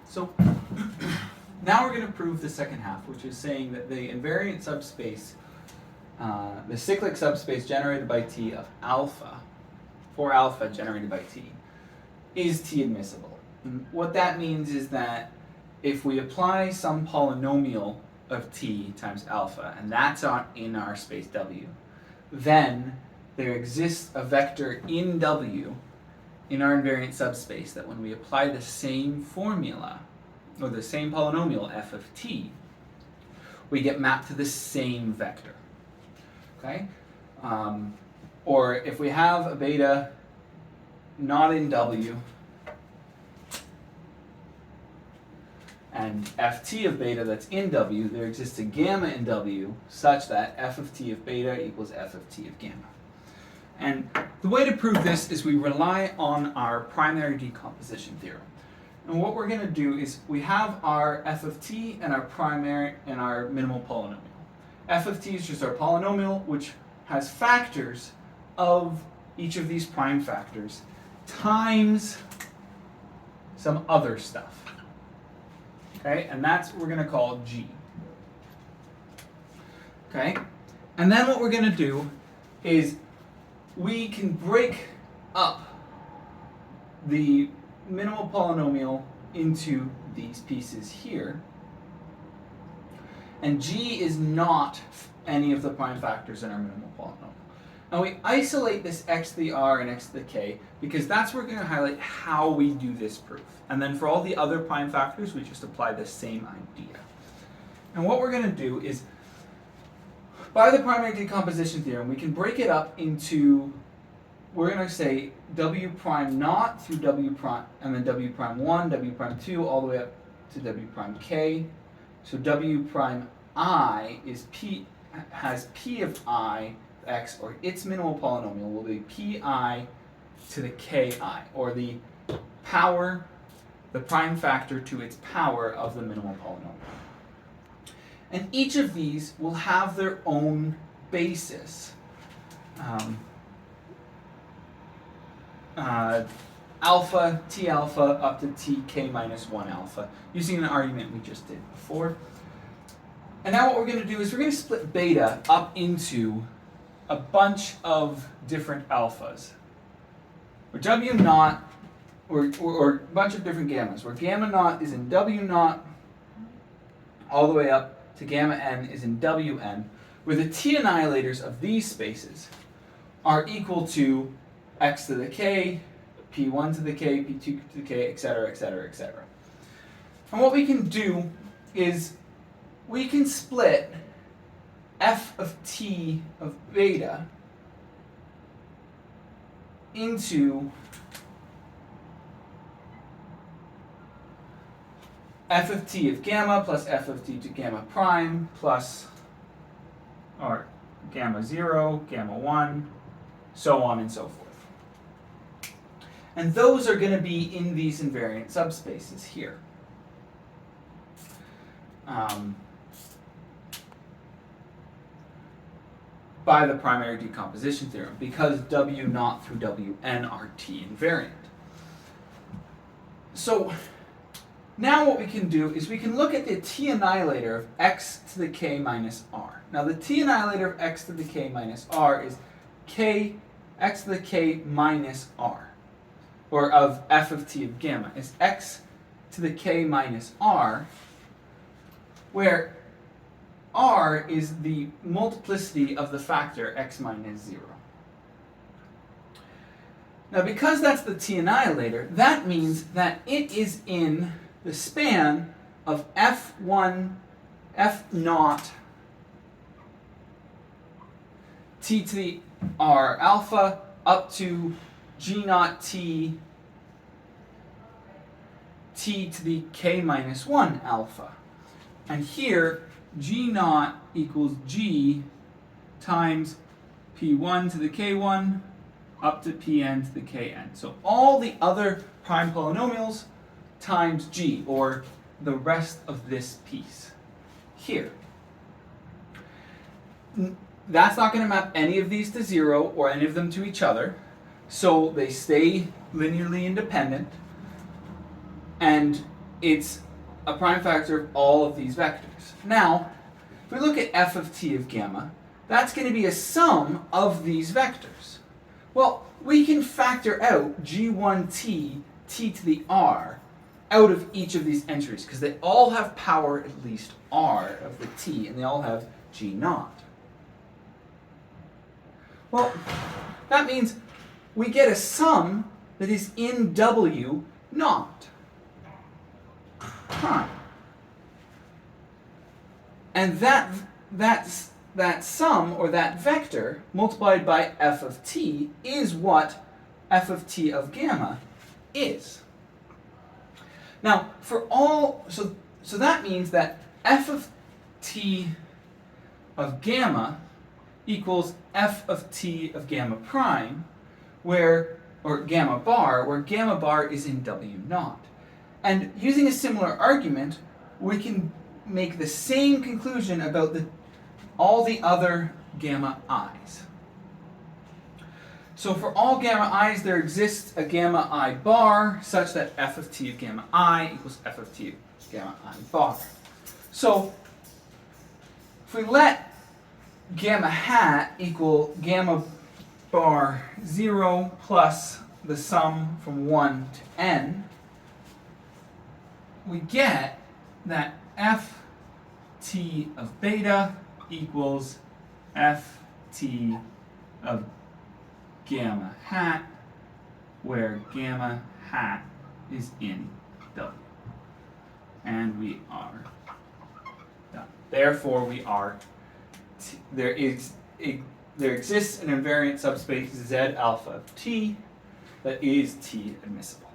So now we're going to prove the second half, which is saying that the invariant subspace, the cyclic subspace generated by T of alpha, for alpha generated by T, is T admissible. And what that means is that if we apply some polynomial of T times alpha, and that's in our space W, then there exists a vector in W in our invariant subspace that when we apply the same formula, or the same polynomial f of t, we get mapped to the same vector. Okay? Or if we have a beta not in W, and ft of beta that's in W, there exists a gamma in W such that f of t of beta equals f of t of gamma. And the way to prove this is we rely on our primary decomposition theorem. And what we're going to do is we have our f of t and our primary and our minimal polynomial. F of t is just our polynomial which has factors of each of these prime factors times some other stuff. Okay, and that's what we're going to call g. Okay, and then what we're going to do is we can break up the minimal polynomial into these pieces here. And g is not any of the prime factors in our minimal polynomial. Now we isolate this x to the r and x to the k because that's where we're going to highlight how we do this proof. And then for all the other prime factors, we just apply the same idea. And what we're going to do is, by the primary decomposition theorem, we can break it up into, we're going to say w prime naught through w prime, and then w prime 1, w prime 2, all the way up to w prime k. So w prime I is p, has p of I x, or its minimal polynomial will be pi to the ki, or the power, the prime factor to its power of the minimal polynomial. And each of these will have their own basis. Alpha, t alpha, up to tk minus 1 alpha, using an argument we just did before. And now what we're going to do is we're going to split beta up into a bunch of different alphas. Where w naught, or a bunch of different gammas, where gamma naught is in w naught, all the way up to gamma n is in wn, where the t annihilators of these spaces are equal to x to the k, p1 to the k, p2 to the k, etc., etc., etc. And what we can do is we can split f of t of beta into f of t of gamma plus f of t to gamma prime plus, or gamma 0, gamma 1, so on and so forth. And those are going to be in these invariant subspaces here. By the primary decomposition theorem, because w naught through wn are t invariant. So now what we can do is we can look at the t annihilator of x to the k minus r. Now the t annihilator of x to the k minus r is k, x to the k minus r, or of f of t of gamma, is x to the k minus r, where r is the multiplicity of the factor x minus 0. Now because that's the t annihilator, that means that it is in the span of f1, f naught, t to the r alpha, up to g naught t, t to the k minus 1 alpha. And here, g naught equals g times p1 to the k1 up to pn to the kn. So all the other prime polynomials times g, or the rest of this piece here. That's not going to map any of these to 0 or any of them to each other, so they stay linearly independent. And it's a prime factor of all of these vectors. Now, if we look at f of t of gamma, that's going to be a sum of these vectors. Well, we can factor out g1t, t to the r, out of each of these entries, because they all have power at least r of the t, and they all have g naught. Well, that means we get a sum that is in w naught prime. And that sum, or that vector, multiplied by f of t, is what f of t of gamma is. Now, for all, so that means that f of t of gamma equals f of t of gamma prime, or gamma bar is in w naught. And using a similar argument, we can make the same conclusion about all the other gamma i's. So for all gamma i's, there exists a gamma I bar such that f of t of gamma I equals f of t of gamma I bar. So if we let gamma hat equal gamma bar 0 plus the sum from 1 to n, we get that f t of beta equals f t of gamma hat, where gamma hat is in W. And we are done. Therefore, we are there exists an invariant subspace Z alpha of T that is T admissible.